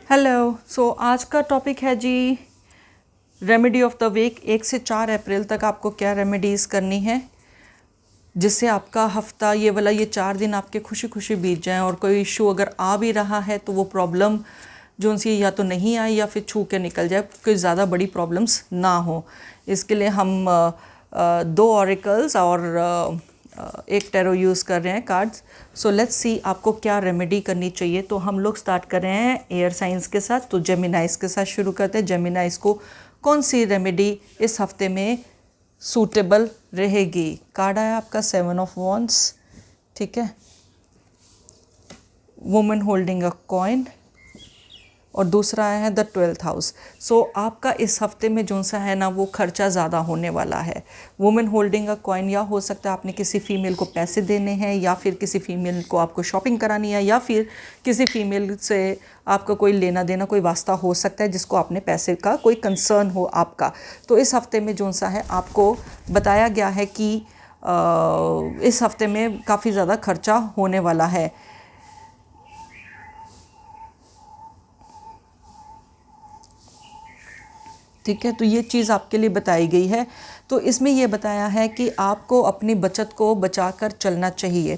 Hello. आज का topic है जी रेमेडी ऑफ द वीक। 1 से 4 अप्रैल तक आपको क्या रेमेडीज़ करनी है जिससे आपका हफ्ता ये 4 दिन आपके खुशी खुशी बीत जाएं, और कोई इशू अगर आ भी रहा है तो वो प्रॉब्लम जो उनसे या तो नहीं आए या फिर छू के निकल जाए, कोई ज़्यादा बड़ी प्रॉब्लम्स ना हो। इसके लिए हम 2 ऑरेकल्स और एक टैरो यूज़ कर रहे हैं कार्ड्स। सो लेट्स सी आपको क्या रेमेडी करनी चाहिए। तो हम लोग स्टार्ट कर रहे हैं एयर साइंस के साथ। तो जेमिनाइज के साथ शुरू करते हैं। जेमिनाइज को कौन सी रेमेडी इस हफ्ते में सूटेबल रहेगी? कार्ड आया आपका 7 ऑफ वॉन्ड्स, ठीक है, वुमन होल्डिंग अ कॉइन, और दूसरा आया है द 12th हाउस। आपका इस हफ्ते में जो सा है ना वो खर्चा ज़्यादा होने वाला है। वुमेन होल्डिंग अ कॉइन, या हो सकता है आपने किसी फीमेल को पैसे देने हैं, या फिर किसी फीमेल को आपको शॉपिंग करानी है, या फिर किसी फीमेल से आपका कोई लेना देना, कोई वास्ता हो सकता है जिसको आपने पैसे का कोई कंसर्न हो आपका। तो इस हफ्ते में जो सा है आपको बताया गया है कि इस हफ्ते में काफ़ी ज़्यादा खर्चा होने वाला है। ठीक है, तो ये चीज़ आपके लिए बताई गई है। तो इसमें ये बताया है कि आपको अपनी बचत को बचाकर चलना चाहिए।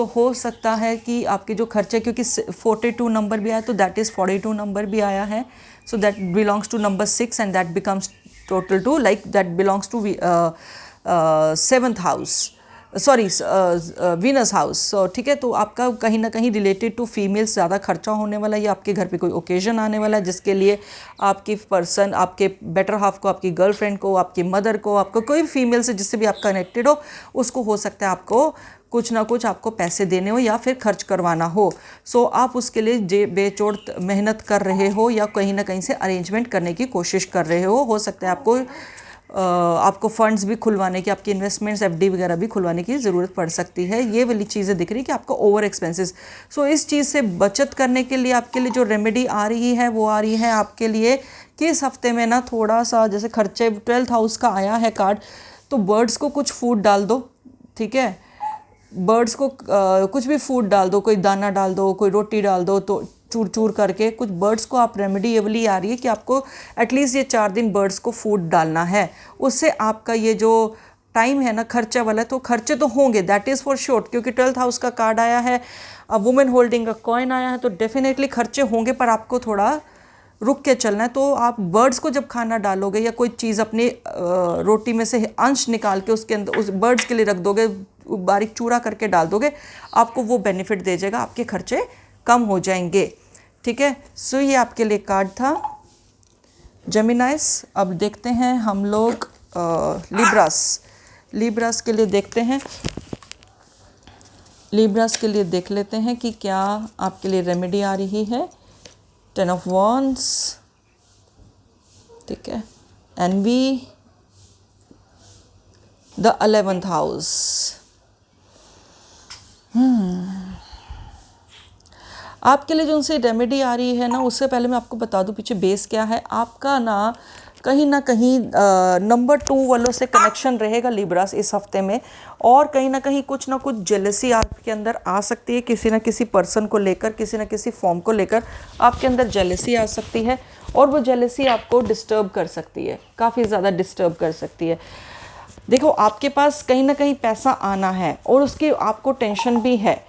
हो सकता है कि आपके जो खर्चे, क्योंकि 42 नंबर भी आया तो दैट इज़ 42 नंबर भी आया है। That belongs to number 6 and that becomes total to like that belongs to 7th house, sorry Venus house. ठीक है, तो आपका कहीं ना कहीं रिलेटेड टू फीमेल्स ज़्यादा खर्चा होने वाला है, या आपके घर पे कोई ओकेजन आने वाला है जिसके लिए आपकी पर्सन, आपके बेटर हाफ को, आपकी गर्लफ्रेंड को, आपकी मदर को, आपको कोई फीमेल से जिससे भी आप कनेक्टेड हो, उसको हो सकता है आपको कुछ ना कुछ आपको पैसे देने हो या फिर खर्च करवाना हो। आप उसके लिए बेचोड़ मेहनत कर रहे हो, या कहीं ना कहीं से अरेंजमेंट करने की कोशिश कर रहे हो सकता है आपको फंड्स भी खुलवाने की, आपकी इन्वेस्टमेंट्स एफडी वगैरह भी खुलवाने की ज़रूरत पड़ सकती है। ये वाली चीज़ें दिख रही कि आपको ओवर एक्सपेंसेस। इस चीज़ से बचत करने के लिए आपके लिए जो रेमेडी आ रही है वो आ रही है आपके लिए कि इस हफ्ते में ना थोड़ा सा, जैसे खर्चे 12th हाउस का आया है कार्ड, तो बर्ड्स को कुछ फूड डाल दो। ठीक है, बर्ड्स को कुछ भी फूड डाल दो, कोई दाना डाल दो, कोई रोटी डाल दो, तो चूर चूर करके कुछ बर्ड्स को आप रेमेडी ये वाली आ रही है कि आपको एटलीस्ट ये 4 दिन बर्ड्स को फूड डालना है। उससे आपका ये जो टाइम है ना खर्चा वाला, तो खर्चे तो होंगे, दैट इज़ फॉर श्योर, क्योंकि 12th हाउस का कार्ड आया है, वुमेन होल्डिंग अ कॉइन आया है, तो डेफिनेटली खर्चे होंगे, पर आपको थोड़ा रुक के चलना है। तो आप बर्ड्स को जब खाना डालोगे या कोई चीज़ अपनी रोटी में से अंश निकाल के उसके अंदर उस बर्ड्स के लिए रख दोगे, बारीक चूरा करके डाल दोगे, आपको वो बेनिफिट दे जाएगा, आपके खर्चे कम हो जाएंगे। ठीक है, ये आपके लिए कार्ड था जेमिनाइस। अब देखते हैं हम लोग लिब्रास के लिए देखते हैं। लिब्रास के लिए देख लेते हैं कि क्या आपके लिए रेमेडी आ रही है। 10 ऑफ वॉन्ड्स, ठीक है, एनवी, द 11th हाउस। आपके लिए जो उनसे रेमेडी आ रही है ना, उससे पहले मैं आपको बता दूं पीछे बेस क्या है आपका ना कहीं नंबर 2 वालों से कनेक्शन रहेगा लिब्रास इस हफ्ते में, और कहीं ना कुछ जेलसी आपके अंदर आ सकती है, किसी ना किसी पर्सन को लेकर, किसी ना किसी फॉर्म को लेकर आपके अंदर जेलसी आ सकती है, और वो जेलसी आपको डिस्टर्ब कर सकती है, काफ़ी ज़्यादा डिस्टर्ब कर सकती है। देखो, आपके पास कहीं ना कहीं पैसा आना है और उसकी आपको टेंशन भी है,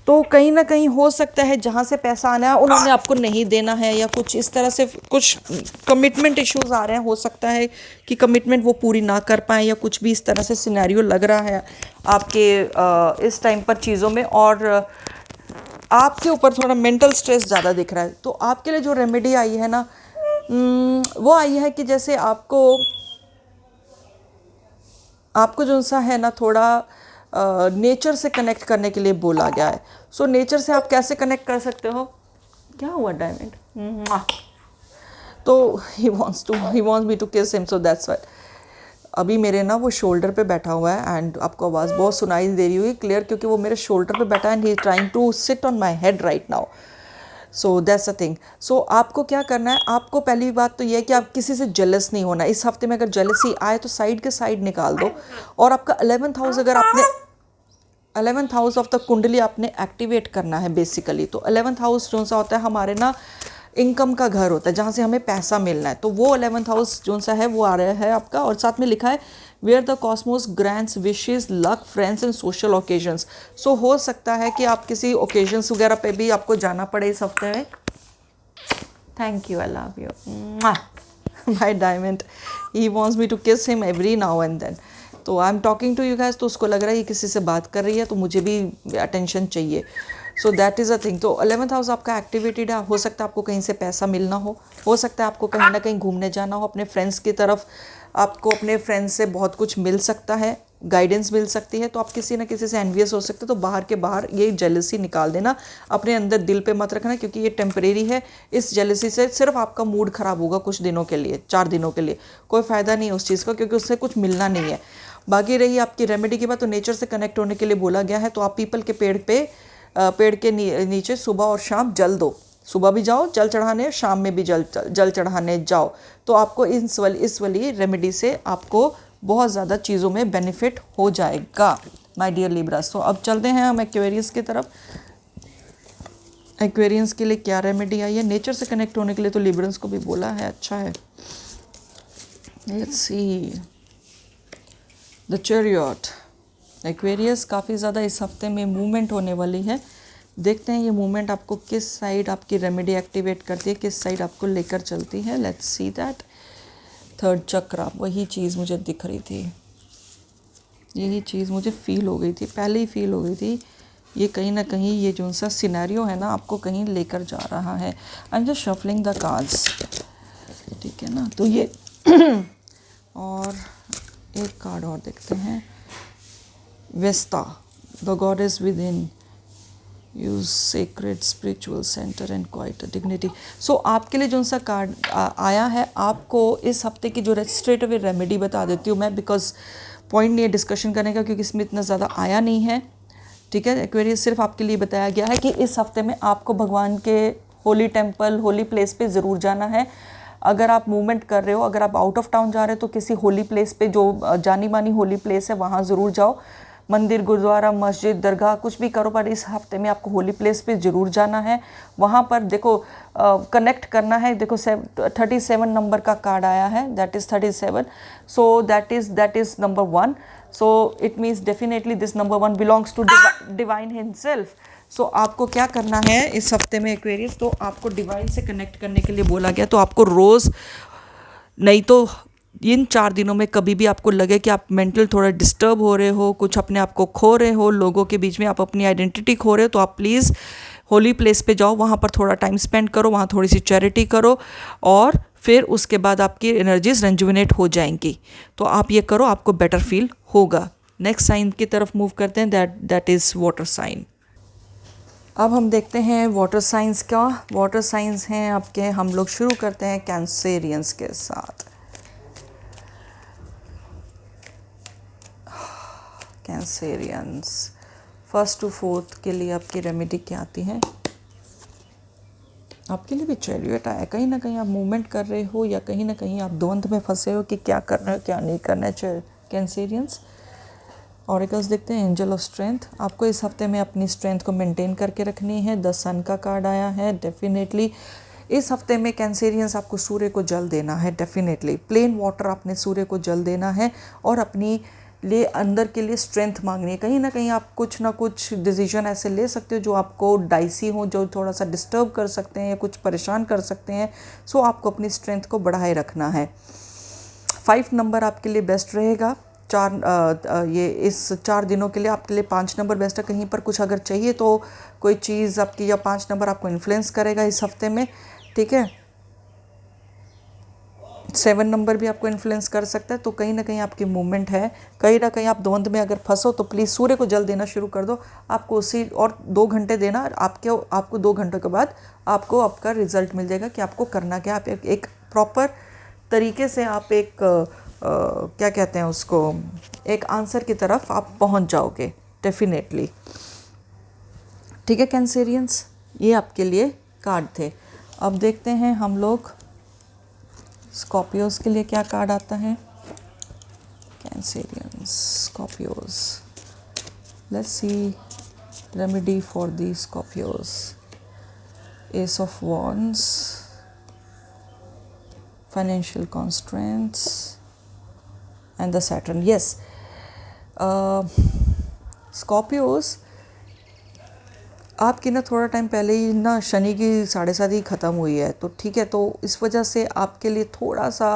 तो कहीं ना कहीं हो सकता है जहाँ से पैसा आना है उन्होंने आपको नहीं देना है, या कुछ इस तरह से कुछ कमिटमेंट इश्यूज आ रहे हैं। हो सकता है कि कमिटमेंट वो पूरी ना कर पाए, या कुछ भी इस तरह से सिनेरियो लग रहा है आपके इस टाइम पर चीज़ों में, और आपके ऊपर थोड़ा मेंटल स्ट्रेस ज़्यादा दिख रहा है। तो आपके लिए जो रेमेडी आई है ना, वो आई है कि जैसे आपको जो सा है ना थोड़ा नेचर से कनेक्ट करने के लिए बोला गया है। नेचर से आप कैसे कनेक्ट कर सकते हो? क्या हुआ डायमंड? तो ही wants me to kiss him, so that's why. अभी मेरे ना वो शोल्डर पे बैठा हुआ है, एंड आपको आवाज़ बहुत सुनाई दे रही हुई क्लियर, क्योंकि वो मेरे शोल्डर पे बैठा है and he is trying to sit on my head right now. That's a thing. आपको क्या करना है, आपको पहली बात तो ये है कि आप किसी से जेलस नहीं होना। इस हफ्ते में अगर जेलसी आए तो साइड के साइड निकाल दो, और आपका 11th हाउस, अगर आपने 11th हाउस ऑफ द कुंडली आपने एक्टिवेट करना है बेसिकली। तो 11th हाउस जो सा होता है हमारे ना इनकम का घर होता है, जहाँ से हमें पैसा मिलना है। तो वो 11th हाउस जो सा है वो आ रहा है आपका। और साथ में लिखा है where the cosmos grants wishes luck friends and social occasions. So हो सकता है कि आप किसी ओकेजन्स वगैरह पे भी आपको जाना पड़े इस हफ्ते में। Thank you, I love you my diamond, he wants me to kiss him every now and then. तो I am talking to you guys, तो उसको लग रहा है ये किसी से बात कर रही है, तो मुझे भी अटेंशन चाहिए। सो दैट इज़ अ थिंग। तो 11th हाउस आपका एक्टिवेटेड है। हो सकता है आपको कहीं से पैसा मिलना हो सकता है आपको कहीं ना कहीं घूमने जाना हो अपने फ्रेंड्स की तरफ, आपको अपने फ्रेंड्स से बहुत कुछ मिल सकता है, गाइडेंस मिल सकती है। तो आप किसी ना किसी से एनवियस हो सकते हो, तो बाहर के बाहर ये जेलसी निकाल देना, अपने अंदर दिल पे मत रखना, क्योंकि ये टेम्परेरी है। इस जेलसी से सिर्फ आपका मूड ख़राब होगा कुछ दिनों के लिए, 4 दिनों के लिए, कोई फ़ायदा नहीं है उस चीज़ का, क्योंकि उससे कुछ मिलना नहीं है। बाकी रही आपकी रेमेडी की बात, तो नेचर से कनेक्ट होने के लिए बोला गया है। तो आप पीपल के पेड़ के नीचे सुबह और शाम जल दो। सुबह भी जाओ जल चढ़ाने, शाम में भी जल चढ़ाने जाओ। तो आपको इस वाली रेमेडी से आपको बहुत ज़्यादा चीज़ों में बेनिफिट हो जाएगा माय डियर लिब्रास। तो अब चलते हैं हम एक्वेरियस की तरफ। एक्वेरियंस के लिए क्या रेमेडी आई है? नेचर से कनेक्ट होने के लिए तो लिब्रंस को भी बोला है, अच्छा है। Let's see the chariot. Aquarius काफ़ी ज़्यादा इस हफ्ते में मूवमेंट होने वाली है। देखते हैं ये मूवमेंट आपको किस साइड आपकी रेमेडी एक्टिवेट करती है, किस साइड आपको लेकर चलती है। Let's see that. 3rd चक्रा, वही चीज़ मुझे दिख रही थी, यही चीज़ मुझे फील हो गई थी, पहले ही फील हो गई थी। ये कहीं ना कहीं ये जो सा सिनेरियो है ना, आपको कहीं लेकर जा रहा है। I am just shuffling the cards, ठीक है ना। तो ये और एक कार्ड और देखते हैं। Vesta, the goddess within use secret spiritual centre and quite dignity. So आपके लिए जो सा कार्ड आया है, आपको इस हफ्ते की जो स्ट्रेट अवे रेमेडी बता देती हूँ मैं, बिकॉज पॉइंट नहीं है डिस्कशन करने का, क्योंकि इसमें इतना ज़्यादा आया नहीं है, ठीक है। एक्वेरियस सिर्फ आपके लिए बताया गया है कि इस हफ्ते में आपको भगवान के होली टेम्पल, होली प्लेस पे ज़रूर जाना है। अगर आप मूवमेंट कर रहे हो, अगर आप आउट ऑफ टाउन जा रहे हो, तो किसी होली प्लेस पे, जो जानी मानी होली प्लेस है, वहाँ ज़रूर जाओ। मंदिर, गुरुद्वारा, मस्जिद, दरगाह, कुछ भी करो, पर इस हफ्ते में आपको होली प्लेस पे ज़रूर जाना है। वहाँ पर देखो कनेक्ट करना है। देखो 37 नंबर का कार्ड आया है, that is 37। So that is number 1। So it means definitely this number 1 belongs to divine himself. So आपको क्या करना है इस हफ्ते में एक्वेरियस, तो आपको डिवाइन से कनेक्ट करने के लिए बोला गया। तो आपको रोज़, नहीं तो इन 4 दिनों में कभी भी आपको लगे कि आप मेंटल थोड़ा डिस्टर्ब हो रहे हो, कुछ अपने आप को खो रहे हो, लोगों के बीच में आप अपनी आइडेंटिटी खो रहे हो, तो आप प्लीज़ होली प्लेस पे जाओ, वहाँ पर थोड़ा टाइम स्पेंड करो, वहाँ थोड़ी सी चैरिटी करो, और फिर उसके बाद आपकी एनर्जीज रेंजुविनेट हो जाएंगी। तो आप ये करो, आपको बेटर फील होगा। नेक्स्ट साइन की तरफ मूव करते हैं, दैट इज़ वाटर साइन। अब हम देखते हैं वाटर साइंस का। वाटर साइंस हैं आपके, हम लोग शुरू करते हैं कैंसेरियंस के साथ। कैंसेरियंस 1st to 4th के लिए आपकी रेमेडी क्या आती है? आपके लिए भी चैरियट आया। कहीं ना कहीं आप मूवमेंट कर रहे हो, या कहीं ना कहीं आप द्वंद में फंसे हो कि क्या करना है क्या नहीं करना है। कैंसेरियंस ऑरिकल्स देखते हैं। एंजल ऑफ स्ट्रेंथ, आपको इस हफ्ते में अपनी स्ट्रेंथ को मेंटेन करके रखनी है। द सन का कार्ड आया है। डेफिनेटली इस हफ्ते में कैंसेरियंस आपको सूर्य को जल देना है। डेफिनेटली प्लेन वाटर आपने सूर्य को जल देना है, और अपनी लिए अंदर के लिए स्ट्रेंथ मांगनी है। कहीं ना कहीं आप कुछ ना कुछ डिसीजन ऐसे ले सकते हो जो आपको डाइसी हो, जो थोड़ा सा डिस्टर्ब कर सकते हैं या कुछ परेशान कर सकते हैं। सो आपको अपनी स्ट्रेंथ को बढ़ाए रखना है। 5 नंबर आपके लिए बेस्ट रहेगा। ये इस 4 दिनों के लिए आपके लिए 5 नंबर बेस्ट है। कहीं पर कुछ अगर चाहिए तो कोई चीज़ आपकी, या 5 नंबर आपको इन्फ्लुएंस करेगा इस हफ्ते में, ठीक है। 7 नंबर भी आपको इन्फ्लुएंस कर सकता है। तो कहीं ना कहीं आपकी मूवमेंट है। कहीं ना कहीं आप द्वंद में अगर फंसो, तो प्लीज़ सूर्य को जल देना शुरू कर दो। आपको उसी और 2 घंटे देना, आपको 2 घंटों के बाद आपको आपका रिजल्ट मिल जाएगा कि आपको करना क्या। आप एक प्रॉपर तरीके से आप एक क्या कहते हैं उसको, एक आंसर की तरफ आप पहुंच जाओगे डेफिनेटली, ठीक है। कैंसेरियंस, ये आपके लिए कार्ड थे। अब देखते हैं हम लोग स्कॉर्पियोज के लिए क्या कार्ड आता है। Cancerians, Scorpios, let's see remedy for the Scorpios. S of wands, financial constraints and the Saturn. Yes, Scorpios आपकी ना थोड़ा टाइम पहले ही ना शनि की 7.5 ख़त्म हुई है, तो ठीक है, तो इस वजह से आपके लिए थोड़ा सा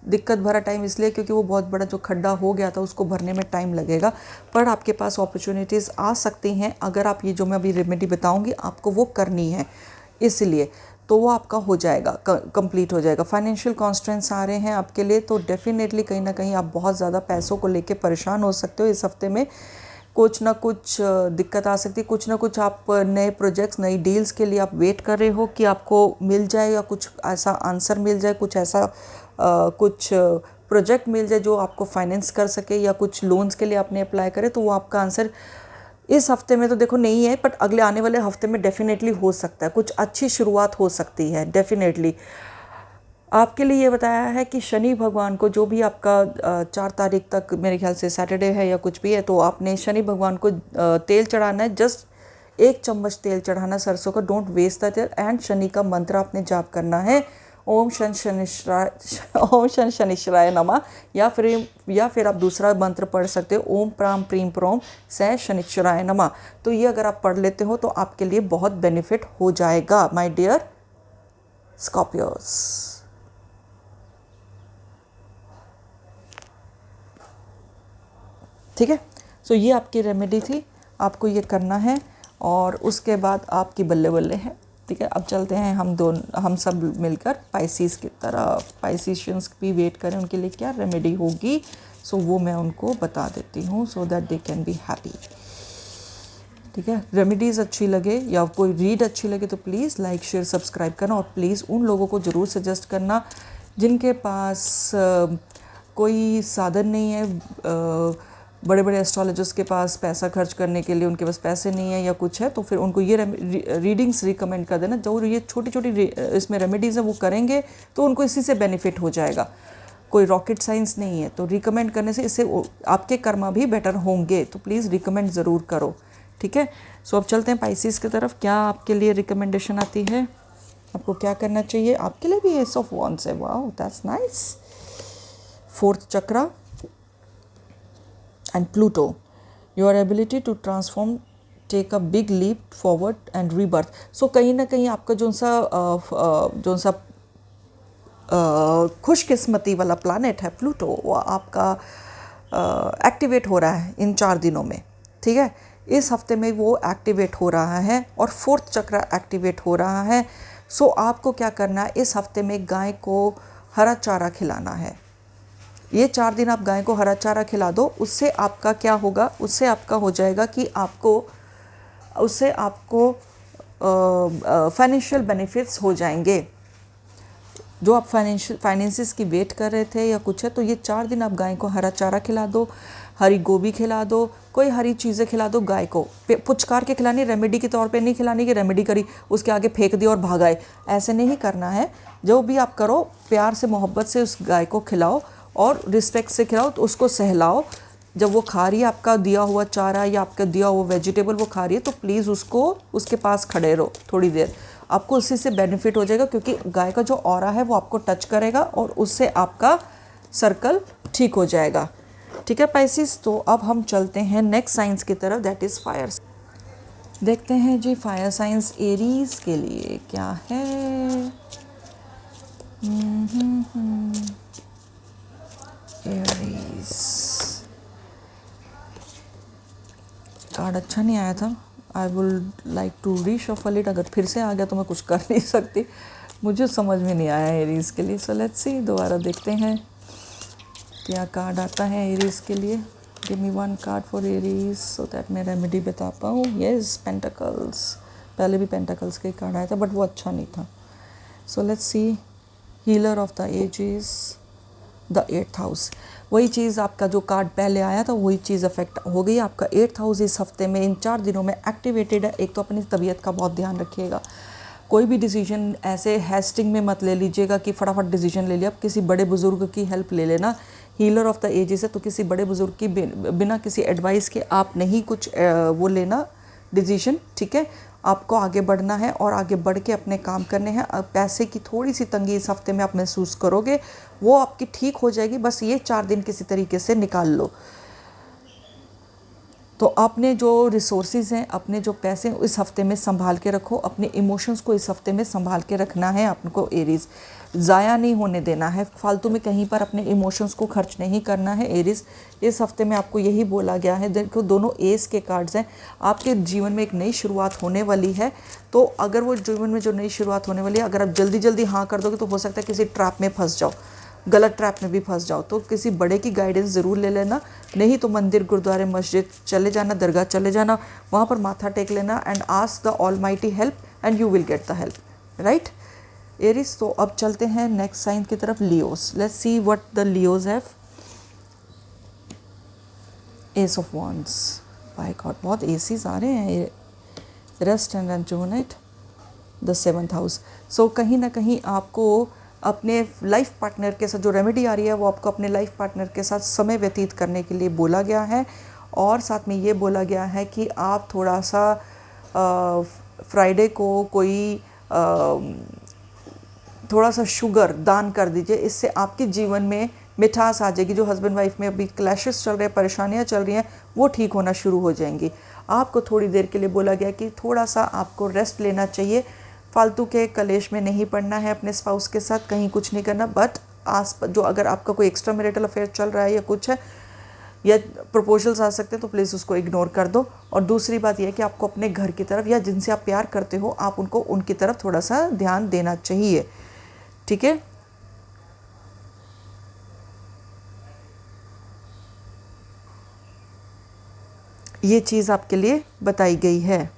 दिक्कत भरा टाइम इसलिए क्योंकि वो बहुत बड़ा जो खड्डा हो गया था उसको भरने में टाइम लगेगा, पर आपके पास अपॉर्चुनिटीज़ आ सकती हैं अगर आप ये जो मैं अभी रेमेडी बताऊंगी आपको वो करनी है, इसलिए तो वो आपका हो जाएगा, कंप्लीट हो जाएगा। फाइनेंशियल कॉन्स्ट्रेंट्स आ रहे हैं आपके लिए, तो डेफिनेटली कहीं ना कहीं आप बहुत ज़्यादा पैसों को लेके परेशान हो सकते हो इस हफ्ते में। कुछ ना कुछ दिक्कत आ सकती है, कुछ ना कुछ आप नए प्रोजेक्ट्स, नई डील्स के लिए आप वेट कर रहे हो कि आपको मिल जाए या कुछ ऐसा आंसर मिल जाए, कुछ ऐसा कुछ प्रोजेक्ट मिल जाए जो आपको फाइनेंस कर सके, या कुछ लोन्स के लिए आपने अप्लाई करे, तो वो आपका आंसर इस हफ्ते में तो देखो नहीं है, बट अगले आने वाले हफ्ते में डेफिनेटली हो सकता है, कुछ अच्छी शुरुआत हो सकती है डेफिनेटली। आपके लिए ये बताया है कि शनि भगवान को जो भी आपका 4 तारीख तक मेरे ख्याल से सैटरडे है या कुछ भी है, तो आपने शनि भगवान को तेल चढ़ाना है, जस्ट 1 चम्मच तेल चढ़ाना सरसों का, डोंट वेस्ट द तेल। एंड शनि का मंत्र आपने जाप करना है, ओम शन शनिश्चराय नमः, या फिर आप दूसरा मंत्र पढ़ सकते हो, ओम प्राम प्रीम प्रोम स शनिश्चराय नमः। तो ये अगर आप पढ़ लेते हो तो आपके लिए बहुत बेनिफिट हो जाएगा माय डियर स्कॉर्पियोस। ठीक है, सो ये आपकी रेमेडी थी, आपको ये करना है और उसके बाद आपकी बल्ले बल्ले है। ठीक है, अब चलते हैं हम सब मिलकर पाइसिस की तरफ। पाइसिशियंस भी वेट करें, उनके लिए क्या रेमेडी होगी, सो वो मैं उनको बता देती हूँ, so that they can be happy. ठीक है, रेमेडीज़ अच्छी लगे या कोई रीड अच्छी लगे तो प्लीज़ लाइक शेयर सब्सक्राइब करना, और प्लीज़ उन लोगों को ज़रूर सजेस्ट करना जिनके पास कोई साधन नहीं है, बड़े बड़े एस्ट्रोलॉजर्स के पास पैसा खर्च करने के लिए उनके पास पैसे नहीं है या कुछ है, तो फिर उनको ये रीडिंग्स रिकमेंड कर देना। जो ये छोटी छोटी इसमें रेमेडीज़ है वो करेंगे तो उनको इसी से बेनिफिट हो जाएगा, कोई रॉकेट साइंस नहीं है, तो रिकमेंड करने से इससे आपके कर्मा भी बेटर होंगे, तो प्लीज़ रिकमेंड ज़रूर करो। ठीक है, सो अब चलते हैं पाइसिस की तरफ। क्या आपके लिए रिकमेंडेशन आती है, आपको क्या करना चाहिए? आपके लिए भी एस ऑफ वॉन्ड्स है, wow that's nice. 4th chakra and Pluto, your ability to transform, take a big leap forward and rebirth। so कहीं ना कहीं आपका जो सा खुशकिस्मती वाला प्लानट है प्लूटो, वो आपका एक्टिवेट हो रहा है इन 4 दिनों में। ठीक है, इस हफ्ते में वो एक्टिवेट हो रहा है और 4th चक्र एक्टिवेट हो रहा है। सो आपको क्या करना है, इस हफ्ते में गाय को हरा चारा खिलाना है। ये 4 दिन आप गाय को हरा चारा खिला दो, उससे आपका क्या होगा, उससे आपका हो जाएगा कि उससे आपको फाइनेंशियल बेनिफिट्स हो जाएंगे। जो आप फाइनेंसिस की वेट कर रहे थे या कुछ है, तो ये 4 दिन आप गाय को हरा चारा खिला दो, हरी गोभी खिला दो, कोई हरी चीज़ें खिला दो गाय को। पुचकार के खिलानी, रेमेडी के तौर पे नहीं खिलानी कि रेमेडी करी उसके आगे फेंक दिया और भागाए, ऐसे नहीं करना है। जो भी आप करो प्यार से मोहब्बत से उस गाय को खिलाओ और रिस्पेक्ट से खिलाओ, तो उसको सहलाओ। जब वो खा रही है आपका दिया हुआ चारा या आपका दिया हुआ वेजिटेबल वो खा रही है, तो प्लीज़ उसके पास खड़े रहो थोड़ी देर, आपको उसी से बेनिफिट हो जाएगा, क्योंकि गाय का जो ऑरा है वो आपको टच करेगा और उससे आपका सर्कल ठीक हो जाएगा। ठीक है पाइसिस, तो अब हम चलते हैं नेक्स्ट साइंस की तरफ, दैट इज़ फायर। देखते हैं जी फायर साइंस एरीज के लिए क्या है। एरीज कार्ड अच्छा नहीं आया था, I would like to reshuffle it. अगर फिर से आ गया तो मैं कुछ कर नहीं सकती, मुझे समझ में नहीं आया एरीज के लिए। सो लेट्स सी, दोबारा देखते हैं क्या कार्ड आता है एरीज के लिए। Give me 1 card for Aries so that मैं रेमेडी बता पाऊँ। येस, पेंटाकल्स, पहले भी पेंटाकल्स का कार्ड आया था बट वो अच्छा नहीं था। So let's see, healer of the ages, the 8th house. वही चीज़ आपका जो कार्ड पहले आया था वही चीज़ अफेक्ट हो गई। आपका 8th हाउस इस हफ्ते में इन 4 दिनों में एक्टिवेटेड है। एक तो अपनी तबीयत का बहुत ध्यान रखिएगा, कोई भी डिसीजन ऐसे हैस्टिंग में मत ले लीजिएगा कि फटाफट डिसीजन ले लिया। किसी बड़े बुजुर्ग की हेल्प ले लेना। हीलर ऑफ द एजेस है, तो किसी बड़े बुजुर्ग की बिना किसी एडवाइस के आप नहीं कुछ वो लेना डिसीजन। ठीक है, आपको आगे बढ़ना है और आगे बढ़ के अपने काम करने हैं। पैसे की थोड़ी सी तंगी इस हफ्ते में आप महसूस करोगे, वो आपकी ठीक हो जाएगी। बस ये 4 दिन किसी तरीके से निकाल लो। तो अपने जो रिसोर्सेज हैं, अपने जो पैसे हैं, इस हफ्ते में संभाल के रखो। अपने इमोशंस को इस हफ्ते में संभाल के रखना है आपको एरीज़। ज़ाया नहीं होने देना है, फालतू में कहीं पर अपने इमोशंस को खर्च नहीं करना है एरीज़। इस हफ्ते में आपको यही बोला गया है। देखो दोनों एस के कार्ड्स हैं। आपके जीवन में एक नई शुरुआत होने वाली है। तो अगर वो जीवन में जो नई शुरुआत होने वाली है, अगर आप जल्दी जल्दी हाँ कर दोगे तो हो सकता है किसी ट्रैप में फंस जाओ, गलत ट्रैप में भी फंस जाओ। तो किसी बड़े की गाइडेंस ज़रूर ले लेना। नहीं तो मंदिर, गुरुद्वारे, मस्जिद चले जाना, दरगाह चले जाना, वहाँ पर माथा टेक लेना and ask the Almighty help and you will get the help, right Aries. तो अब चलते हैं नेक्स्ट साइन की तरफ, Leos. Let's see what the Leos have. Ace of wands, by God बहुत एसीज आ रहे हैं। Rest and rejuvenate, the 7th house. So कहीं ना कहीं आपको अपने लाइफ पार्टनर के साथ जो रेमेडी आ रही है, वो आपको अपने लाइफ पार्टनर के साथ समय व्यतीत करने के लिए बोला गया है। और साथ में ये बोला गया है कि आप थोड़ा सा फ्राइडे को कोई थोड़ा सा शुगर दान कर दीजिए। इससे आपके जीवन में मिठास आ जाएगी। जो हस्बैंड वाइफ में अभी क्लैशेस चल रहे हैं, परेशानियां चल रही हैं, वो ठीक होना शुरू हो जाएंगी। आपको थोड़ी देर के लिए बोला गया कि थोड़ा सा आपको रेस्ट लेना चाहिए। फालतू के कलेश में नहीं पड़ना है अपने स्पाउस के साथ, कहीं कुछ नहीं करना। बट जो अगर आपका कोई एक्स्ट्रा मैरिटल अफेयर चल रहा है या कुछ है, या प्रपोजल्स आ सकते हैं, तो प्लीज़ उसको इग्नोर कर दो। और दूसरी बात यह है कि आपको अपने घर की तरफ या जिनसे आप प्यार करते हो, आप उनको उनकी तरफ थोड़ा सा ध्यान देना चाहिए, ठीक है। ये चीज़ आपके लिए बताई गई है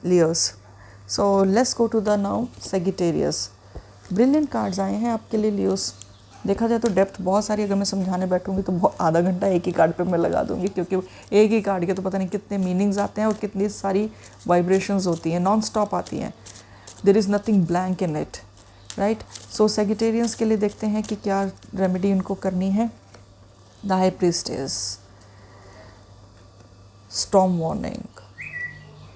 Leos. So let's go to the now Sagittarius. Brilliant cards आए हैं आपके लिए लियोस। देखा जाए तो डेप्थ बहुत सारी, अगर मैं समझाने बैठूंगी तो आधा घंटा एक ही कार्ड पे मैं लगा दूंगी, क्योंकि एक ही कार्ड के तो पता नहीं कितने मीनिंग्स आते हैं और कितनी सारी वाइब्रेशंस होती हैं, नॉन स्टॉप आती हैं। There is nothing blank in it, right. So Sagittarians के लिए देखते हैं कि क्या रेमेडी उनको करनी है। The high priestess, storm warning,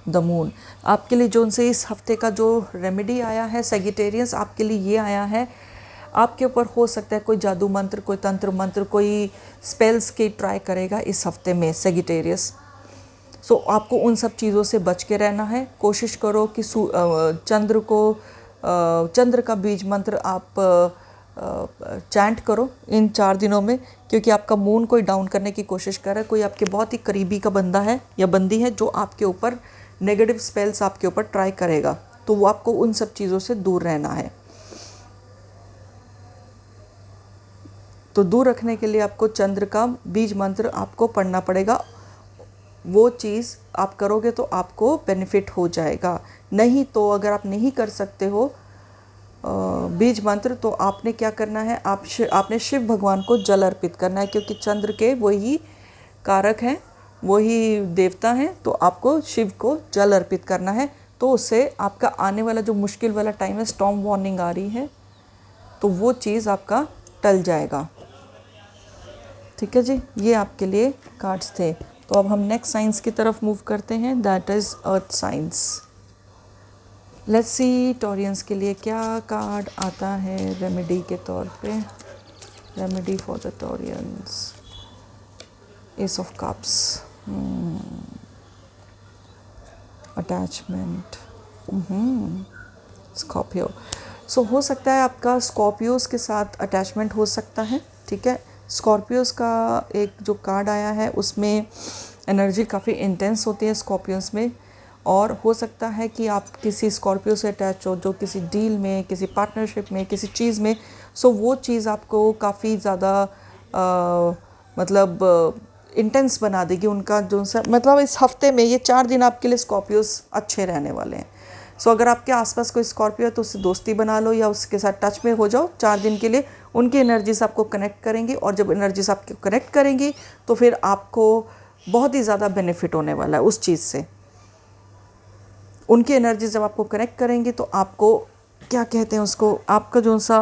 the moon. आपके लिए जो उनसे इस हफ्ते का जो रेमेडी आया है सेगिटेरियंस, आपके लिए ये आया है। आपके ऊपर हो सकता है कोई जादू मंत्र, कोई तंत्र मंत्र, कोई स्पेल्स की ट्राई करेगा इस हफ्ते में सेगिटेरियस। सो आपको उन सब चीज़ों से बच के रहना है। कोशिश करो कि चंद्र का बीज मंत्र आप चैंट करो इन 4 दिनों में, क्योंकि आपका मून कोई डाउन करने की कोशिश कर रहा है। कोई आपके बहुत ही करीबी का बंदा है या बंदी है जो आपके ऊपर नेगेटिव स्पेल्स आपके ऊपर ट्राई करेगा, तो वो आपको उन सब चीज़ों से दूर रहना है। तो दूर रखने के लिए आपको चंद्र का बीज मंत्र आपको पढ़ना पड़ेगा। वो चीज़ आप करोगे तो आपको बेनिफिट हो जाएगा। नहीं तो अगर आप नहीं कर सकते हो बीज मंत्र, तो आपने क्या करना है, आपने शिव भगवान को जल अर्पित करना है, क्योंकि चंद्र के वही कारक हैं, वही देवता हैं। तो आपको शिव को जल अर्पित करना है। तो उससे आपका आने वाला जो मुश्किल वाला टाइम है, स्टॉर्म वार्निंग आ रही है, तो वो चीज़ आपका टल जाएगा, ठीक है जी। ये आपके लिए कार्ड्स थे। तो अब हम नेक्स्ट साइंस की तरफ मूव करते हैं, that is earth science. Let's see Taureans के लिए क्या कार्ड आता है रेमेडी के तौर पे। Remedy for the Taureans, ace of cups, attachment, Scorpio. So हो सकता है आपका स्कॉर्पियोज के साथ अटैचमेंट हो सकता है, ठीक है। स्कॉर्पियोज का एक जो कार्ड आया है उसमें एनर्जी काफ़ी इंटेंस होती है स्कॉर्पियोज में, और हो सकता है कि आप किसी स्कॉर्पियो से अटैच हो जो किसी डील में, किसी पार्टनरशिप में, किसी चीज़ में। सो वो चीज़ आपको काफ़ी ज़्यादा मतलब इंटेंस बना देगी। उनका जो मतलब इस हफ्ते में ये 4 दिन आपके लिए स्कॉर्पियोज अच्छे रहने वाले हैं। सो अगर आपके आसपास कोई स्कॉर्पियो है तो उससे दोस्ती बना लो या उसके साथ टच में हो जाओ 4 दिन के लिए। उनकी एनर्जीज आपको कनेक्ट करेंगी, और जब एनर्जीज आपको कनेक्ट करेंगी तो फिर आपको बहुत ही ज़्यादा बेनिफिट होने वाला है उस चीज़ से। उनकी एनर्जी जब आपको कनेक्ट करेंगी तो आपको क्या कहते हैं उसको, आपका जो सा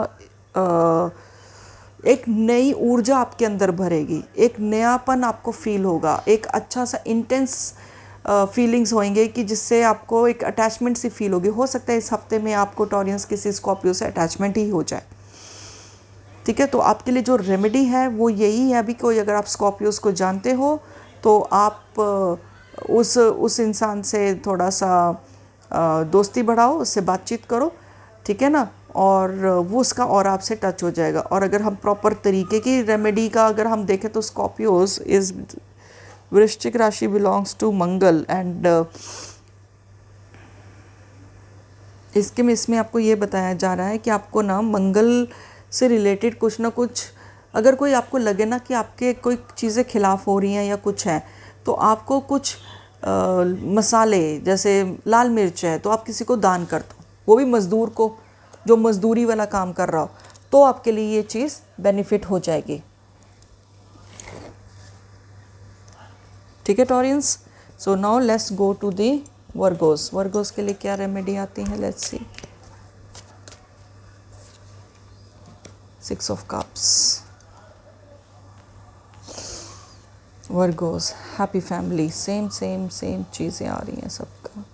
एक नई ऊर्जा आपके अंदर भरेगी, एक नयापन आपको फील होगा, एक अच्छा सा इंटेंस फीलिंग्स होंगे कि जिससे आपको एक अटैचमेंट सी फील होगी। हो सकता है इस हफ्ते में आपको टॉरियंस किसी स्कॉर्पियो से अटैचमेंट ही हो जाए, ठीक है। तो आपके लिए जो रेमेडी है वो यही है, अभी कोई अगर आप स्कॉर्पियोस को जानते हो तो आप उस इंसान से थोड़ा सा दोस्ती बढ़ाओ, उससे बातचीत करो, ठीक है ना, और वो उसका और आपसे टच हो जाएगा। और अगर हम प्रॉपर तरीके की रेमेडी का अगर हम देखें तो स्कॉर्पियोस इज वृश्चिक राशि बिलोंग्स टू मंगल एंड इसमें आपको ये बताया जा रहा है कि आपको ना मंगल से रिलेटेड कुछ ना कुछ, अगर कोई आपको लगे ना कि आपके कोई चीज़ें खिलाफ हो रही हैं या कुछ है, तो आपको कुछ मसाले जैसे लाल मिर्च है तो आप किसी को दान कर दो, वो भी मज़दूर को, जो मज़दूरी वाला काम कर रहा हो, तो आपके लिए ये चीज़ बेनिफिट हो जाएगी, ठीक है Taureans. So now let's go to the Virgos. Virgos के लिए क्या रेमेडी आती है, let's see. 6 of Cups, Virgos, happy family, same चीज़ें आ रही हैं सबका।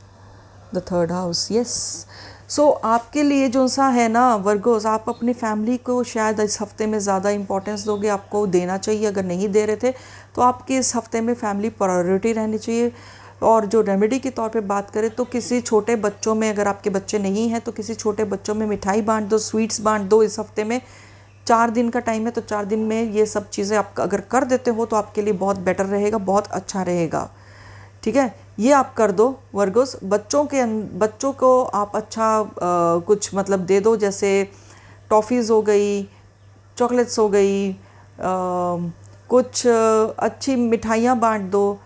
The 3rd house, yes. सो आपके लिए जो सा है ना वर्गोस, आप अपनी फैमिली को शायद इस हफ्ते में ज़्यादा इंपॉर्टेंस दोगे, आपको देना चाहिए। अगर नहीं दे रहे थे तो आपके इस हफ्ते में फैमिली प्रायोरिटी रहनी चाहिए। और जो रेमेडी के तौर पे बात करें तो किसी छोटे बच्चों में, अगर आपके बच्चे नहीं हैं तो किसी छोटे बच्चों में मिठाई बांट दो, स्वीट्स बांट दो। इस हफ्ते में 4 दिन का टाइम है, तो 4 दिन में ये सब चीज़ें आप अगर कर देते हो तो आपके लिए बहुत बेटर रहेगा, बहुत अच्छा रहेगा, ठीक है। ये आप कर दो वर्गोस। बच्चों को आप अच्छा कुछ मतलब दे दो, जैसे टॉफ़ीज़ हो गई, चॉकलेट्स हो गई, कुछ अच्छी मिठाइयाँ बांट दो,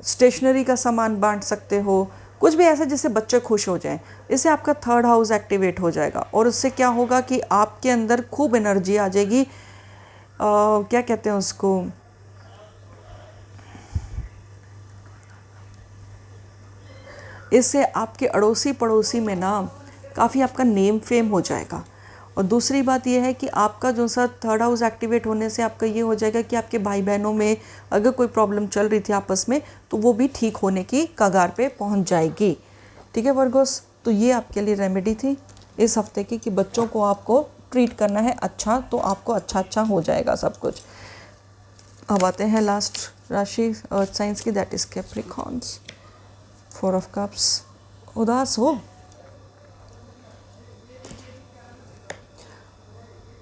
स्टेशनरी का सामान बांट सकते हो, कुछ भी ऐसा जिससे बच्चे खुश हो जाएं। इससे आपका 3rd हाउस एक्टिवेट हो जाएगा और उससे क्या होगा कि आपके अंदर खूब एनर्जी आ जाएगी। क्या कहते हैं उसको, इससे आपके अड़ोसी पड़ोसी में ना काफ़ी आपका नेम फेम हो जाएगा। और दूसरी बात यह है कि आपका जो सा 3rd हाउस एक्टिवेट होने से आपका ये हो जाएगा कि आपके भाई बहनों में अगर कोई प्रॉब्लम चल रही थी आपस में, तो वो भी ठीक होने की कगार पे पहुंच जाएगी, ठीक है वर्गोस। तो ये आपके लिए रेमेडी थी इस हफ्ते की कि बच्चों को आपको ट्रीट करना है अच्छा, तो आपको अच्छा हो जाएगा सब कुछ। अब आते हैं लास्ट राशि अर्थ साइंस की, that is Capricorns. 4 of Cups, उदास हो,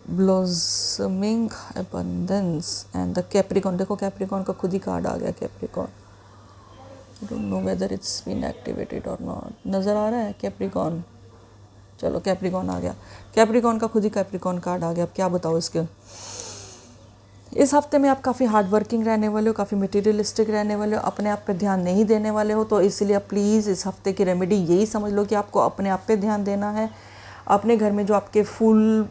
blossoming abundance and the Capricorn. देखो कैप्रिकॉन का खुद ही कार्ड आ गया, Capricorn. I don't know whether it's been activated और नॉट। नज़र आ रहा है कैप्रिकॉन, चलो कैप्रिकॉन आ गया, कैप्रिकॉन का खुद ही कैप्रिकॉन कार्ड आ गया। अब क्या बताओ इसके। इस हफ्ते में आप काफ़ी हार्ड वर्किंग रहने वाले हो, काफ़ी मटेरियलिस्टिक रहने वाले हो, अपने आप पे ध्यान नहीं देने वाले हो। तो इसलिए आप प्लीज़ इस हफ्ते की रेमेडी यही समझ लो कि आपको अपने आप पे ध्यान देना है। अपने घर में जो आपके फूल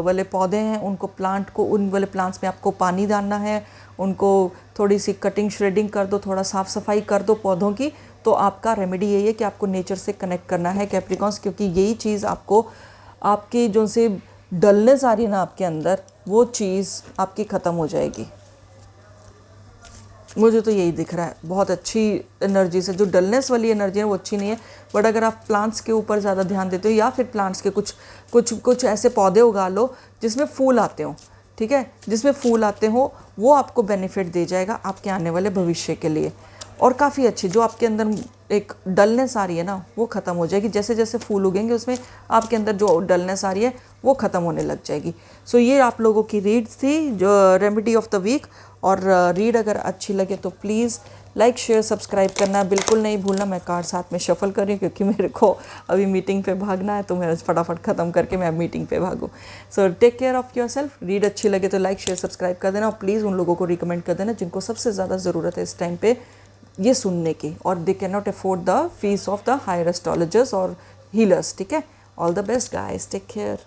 वाले पौधे हैं उनको, प्लांट को, उन वाले प्लांट्स में आपको पानी डालना है, उनको थोड़ी सी कटिंग श्रेडिंग कर दो, थोड़ा साफ़ सफाई कर दो पौधों की। तो आपका रेमेडी यही है कि आपको नेचर से कनेक्ट करना है कैप्रिकॉन्स, क्योंकि यही चीज़ आपको आपकी जो से डलनेस आ रही है ना आपके अंदर, वो चीज़ आपकी ख़त्म हो जाएगी। मुझे तो यही दिख रहा है, बहुत अच्छी एनर्जी से। जो डलनेस वाली एनर्जी है वो अच्छी नहीं है, बट अगर आप प्लांट्स के ऊपर ज़्यादा ध्यान देते हो या फिर प्लांट्स के कुछ ऐसे पौधे उगा लो जिसमें फूल आते हो, ठीक है, जिसमें फूल आते हो, वो आपको बेनिफिट दे जाएगा आपके आने वाले भविष्य के लिए। और काफ़ी अच्छी जो आपके अंदर एक डलनेस आ रही है ना वो ख़त्म हो जाएगी। जैसे जैसे फूल उगेंगे उसमें आपके अंदर जो डलनेस आ रही है वो ख़त्म होने लग जाएगी। सो ये आप लोगों की रीड थी, जो रेमेडी ऑफ द वीक। और रीड अगर अच्छी लगे तो प्लीज़ लाइक शेयर सब्सक्राइब करना बिल्कुल नहीं भूलना। मैं कार्ड साथ में शफल कर रही हूँ क्योंकि मेरे को अभी मीटिंग पे भागना है, तो मैं फटाफट ख़त्म करके मैं मीटिंग पे भागूँ। So take care of yourself. Read अच्छी लगे तो लाइक शेयर सब्सक्राइब कर देना और प्लीज़ उन लोगों को रिकमेंड कर देना जिनको सबसे ज़्यादा ज़रूरत है इस टाइम पे ये सुनने की, और they can not afford the fees of the higher astrologers और हीलर्स, ठीक है। All the best guys, take care.